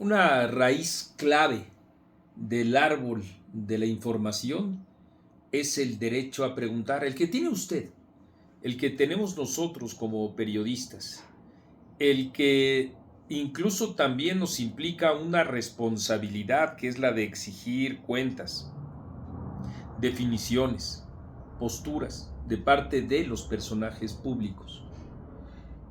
Una raíz clave del árbol de la información es el derecho a preguntar, el que tiene usted, el que tenemos nosotros como periodistas, el que incluso también nos implica una responsabilidad que es la de exigir cuentas, definiciones, posturas de parte de los personajes públicos.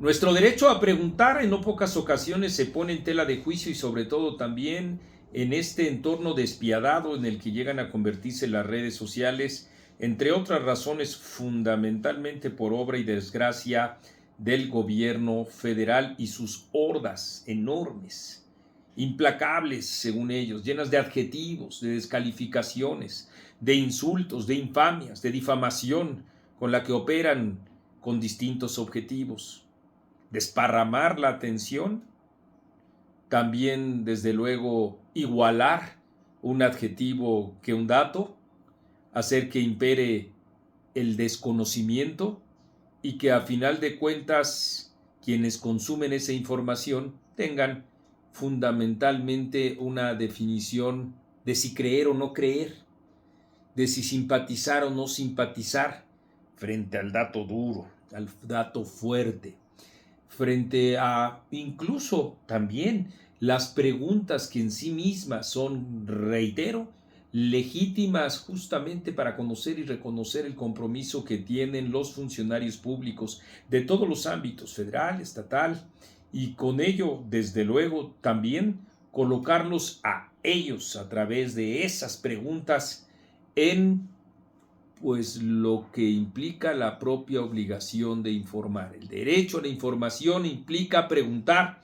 Nuestro derecho a preguntar en no pocas ocasiones se pone en tela de juicio y sobre todo también en este entorno despiadado en el que llegan a convertirse las redes sociales, entre otras razones fundamentalmente por obra y desgracia del gobierno federal y sus hordas enormes, implacables según ellos, llenas de adjetivos, de descalificaciones, de insultos, de infamias, de difamación, con la que operan con distintos objetivos desparramar la atención, también desde luego igualar un adjetivo que un dato, hacer que impere el desconocimiento y que a final de cuentas quienes consumen esa información tengan fundamentalmente una definición de si creer o no creer, de si simpatizar o no simpatizar frente al dato duro, al dato fuerte, frente a incluso también las preguntas que en sí mismas son, reitero, legítimas justamente para conocer y reconocer el compromiso que tienen los funcionarios públicos de todos los ámbitos, federal, estatal, y con ello, desde luego, también colocarlos a ellos a través de esas preguntas en pues lo que implica la propia obligación de informar. El derecho a la información implica preguntar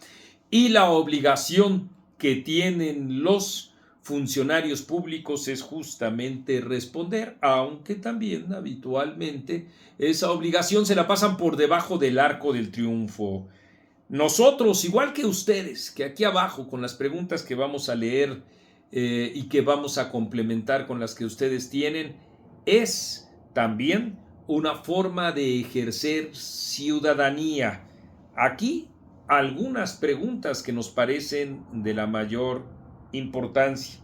y la obligación que tienen los funcionarios públicos es justamente responder, aunque también habitualmente esa obligación se la pasan por debajo del arco del triunfo. Nosotros, igual que ustedes, que aquí abajo con las preguntas que vamos a leer y que vamos a complementar con las que ustedes tienen, es también una forma de ejercer ciudadanía. Aquí algunas preguntas que nos parecen de la mayor importancia.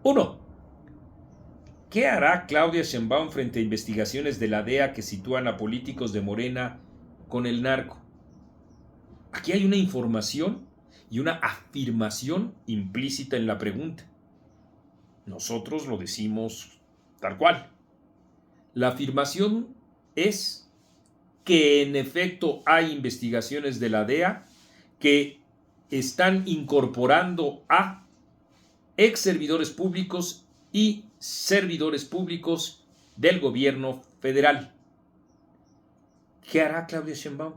Uno, ¿qué hará Claudia Sheinbaum frente a investigaciones de la DEA que sitúan a políticos de Morena con el narco? Aquí hay una información y una afirmación implícita en la pregunta. Nosotros lo decimos tal cual. La afirmación es que en efecto hay investigaciones de la DEA que están incorporando a ex servidores públicos y servidores públicos del gobierno federal. ¿Qué hará Claudia Sheinbaum?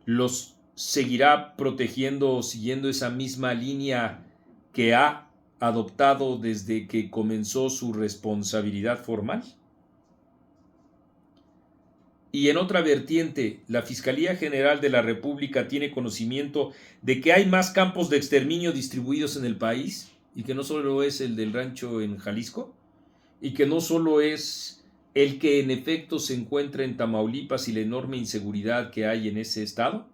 ¿Los seguirá protegiendo siguiendo esa misma línea que ha adoptado desde que comenzó su responsabilidad formal? Y en otra vertiente, la Fiscalía General de la República tiene conocimiento de que hay más campos de exterminio distribuidos en el país y que no solo es el del rancho en Jalisco y que no solo es el que en efecto se encuentra en Tamaulipas y la enorme inseguridad que hay en ese estado.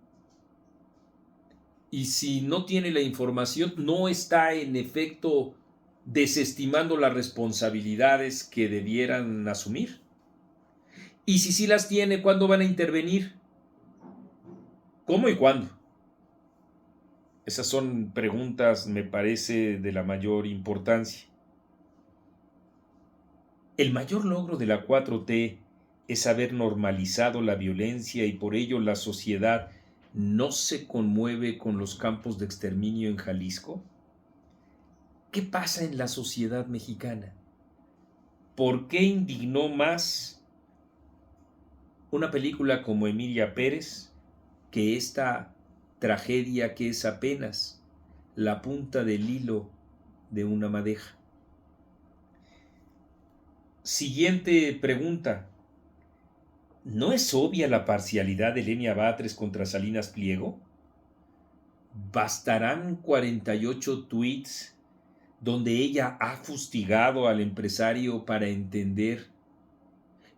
Y si no tiene la información, no está en efecto desestimando las responsabilidades que debieran asumir. Y si sí las tiene, ¿cuándo van a intervenir? ¿Cómo y cuándo? Esas son preguntas, me parece, de la mayor importancia. El mayor logro de la 4T es haber normalizado la violencia y por ello la sociedad no se conmueve con los campos de exterminio en Jalisco. ¿Qué pasa en la sociedad mexicana? ¿Por qué indignó más una película como Emilia Pérez que esta tragedia que es apenas la punta del hilo de una madeja? Siguiente pregunta. ¿No es obvia la parcialidad de Lenia Batres contra Salinas Pliego? ¿Bastarán 48 tweets donde ella ha fustigado al empresario para entender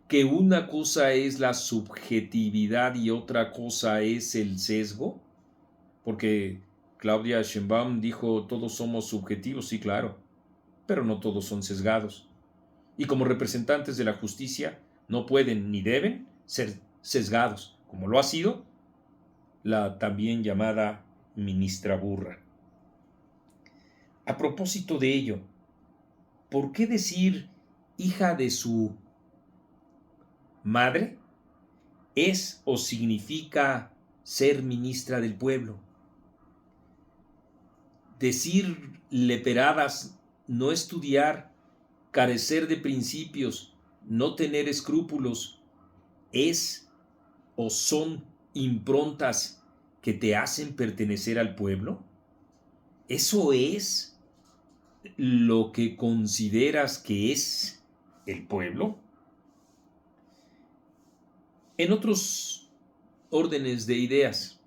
que una cosa es la subjetividad y otra cosa es el sesgo? Porque Claudia Sheinbaum dijo, todos somos subjetivos, sí, claro, pero no todos son sesgados. Y como representantes de la justicia no pueden ni deben ser sesgados, como lo ha sido la también llamada ministra burra. A propósito de ello, ¿por qué decir hija de su madre es o significa ser ministra del pueblo? Decir leperadas, no estudiar, carecer de principios, no tener escrúpulos, es o son improntas que te hacen pertenecer al pueblo. ¿Eso es lo que consideras que es el pueblo? En otros órdenes de ideas,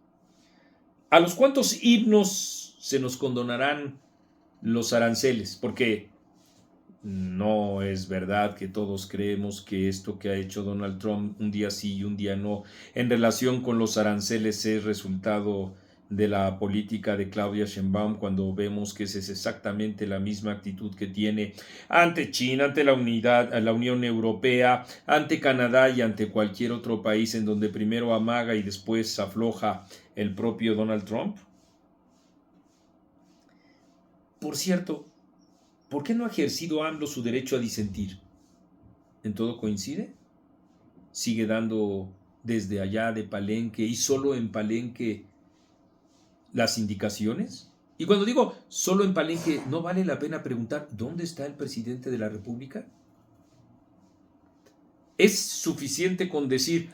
¿a los cuántos himnos se nos condonarán los aranceles? Porque no es verdad que todos creemos que esto que ha hecho Donald Trump un día sí y un día no en relación con los aranceles es resultado de la política de Claudia Sheinbaum, cuando vemos que esa es exactamente la misma actitud que tiene ante China, ante la Unión Europea, ante Canadá y ante cualquier otro país en donde primero amaga y después afloja el propio Donald Trump. Por cierto, ¿por qué no ha ejercido AMLO su derecho a disentir? ¿En todo coincide? ¿Sigue dando desde allá de Palenque y solo en Palenque las indicaciones? Y cuando digo solo en Palenque, ¿no vale la pena preguntar dónde está el presidente de la República? ¿Es suficiente con decir,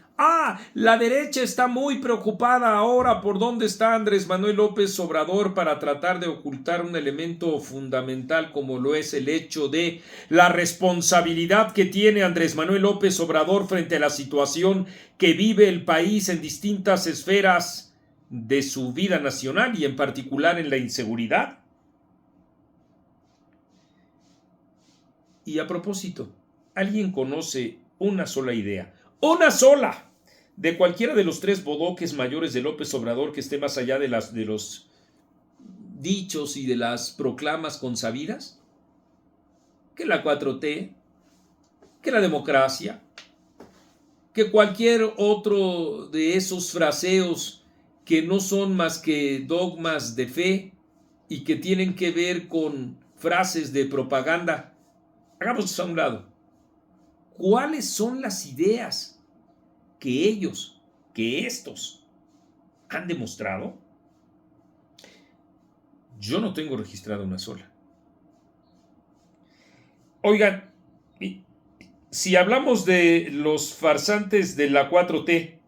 la derecha está muy preocupada ahora por dónde está Andrés Manuel López Obrador para tratar de ocultar un elemento fundamental como lo es el hecho de la responsabilidad que tiene Andrés Manuel López Obrador frente a la situación que vive el país en distintas esferas de su vida nacional y en particular en la inseguridad? Y a propósito, ¿alguien conoce una sola idea, una sola, de cualquiera de los tres bodoques mayores de López Obrador que esté más allá de los dichos y de las proclamas consabidas? Que la 4T, que la democracia, que cualquier otro de esos fraseos que no son más que dogmas de fe y que tienen que ver con frases de propaganda. Hagamos a un lado. ¿Cuáles son las ideas que estos han demostrado? Yo no tengo registrada una sola. Oigan, si hablamos de los farsantes de la 4T,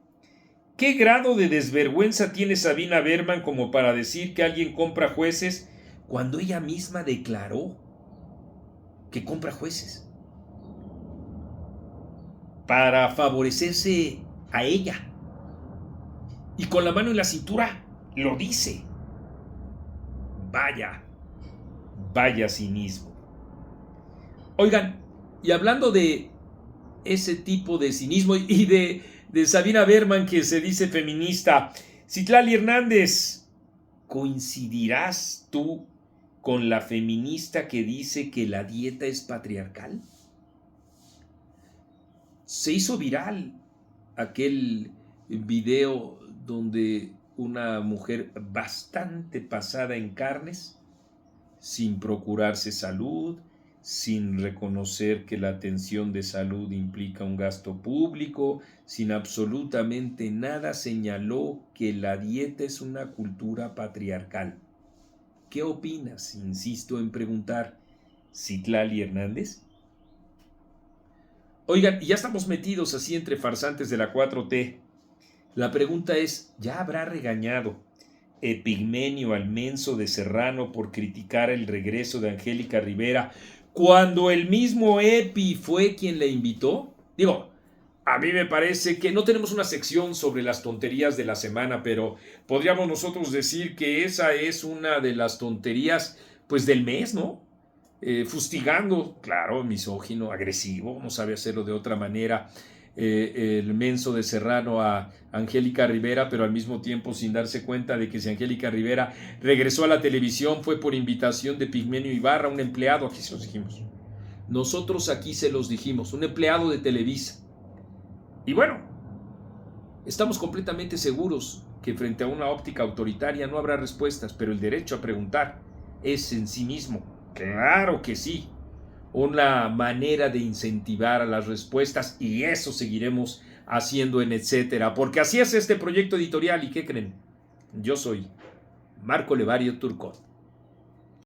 ¿qué grado de desvergüenza tiene Sabina Berman como para decir que alguien compra jueces cuando ella misma declaró que compra jueces para favorecerse a ella? Y con la mano en la cintura lo dice. Vaya cinismo. Oigan, y hablando de ese tipo de cinismo y de Sabina Berman, que se dice feminista, Citlali Hernández, ¿coincidirás tú con la feminista que dice que la dieta es patriarcal? Se hizo viral aquel video donde una mujer bastante pasada en carnes, sin procurarse salud, sin reconocer que la atención de salud implica un gasto público, sin absolutamente nada, señaló que la dieta es una cultura patriarcal. ¿Qué opinas? Insisto en preguntar, Citlali Hernández. Oigan, ya estamos metidos así entre farsantes de la 4T. La pregunta es, ¿ya habrá regañado Epigmenio al menso de Serrano por criticar el regreso de Angélica Rivera cuando el mismo Epi fue quien la invitó? Digo, a mí me parece que no tenemos una sección sobre las tonterías de la semana, pero podríamos nosotros decir que esa es una de las tonterías, pues, del mes, ¿no? Fustigando, claro, misógino, agresivo, no sabe hacerlo de otra manera, el menso de Serrano a Angélica Rivera, pero al mismo tiempo sin darse cuenta de que si Angélica Rivera regresó a la televisión fue por invitación de Pigmenio Ibarra, un empleado, aquí se los dijimos. Nosotros aquí se los dijimos, un empleado de Televisa. Y bueno, estamos completamente seguros que frente a una óptica autoritaria no habrá respuestas, pero el derecho a preguntar es en sí mismo, claro que sí, una manera de incentivar a las respuestas, y eso seguiremos haciendo en Etcétera, porque así es este proyecto editorial. ¿Y qué creen? Yo soy Marco Levario Turcot.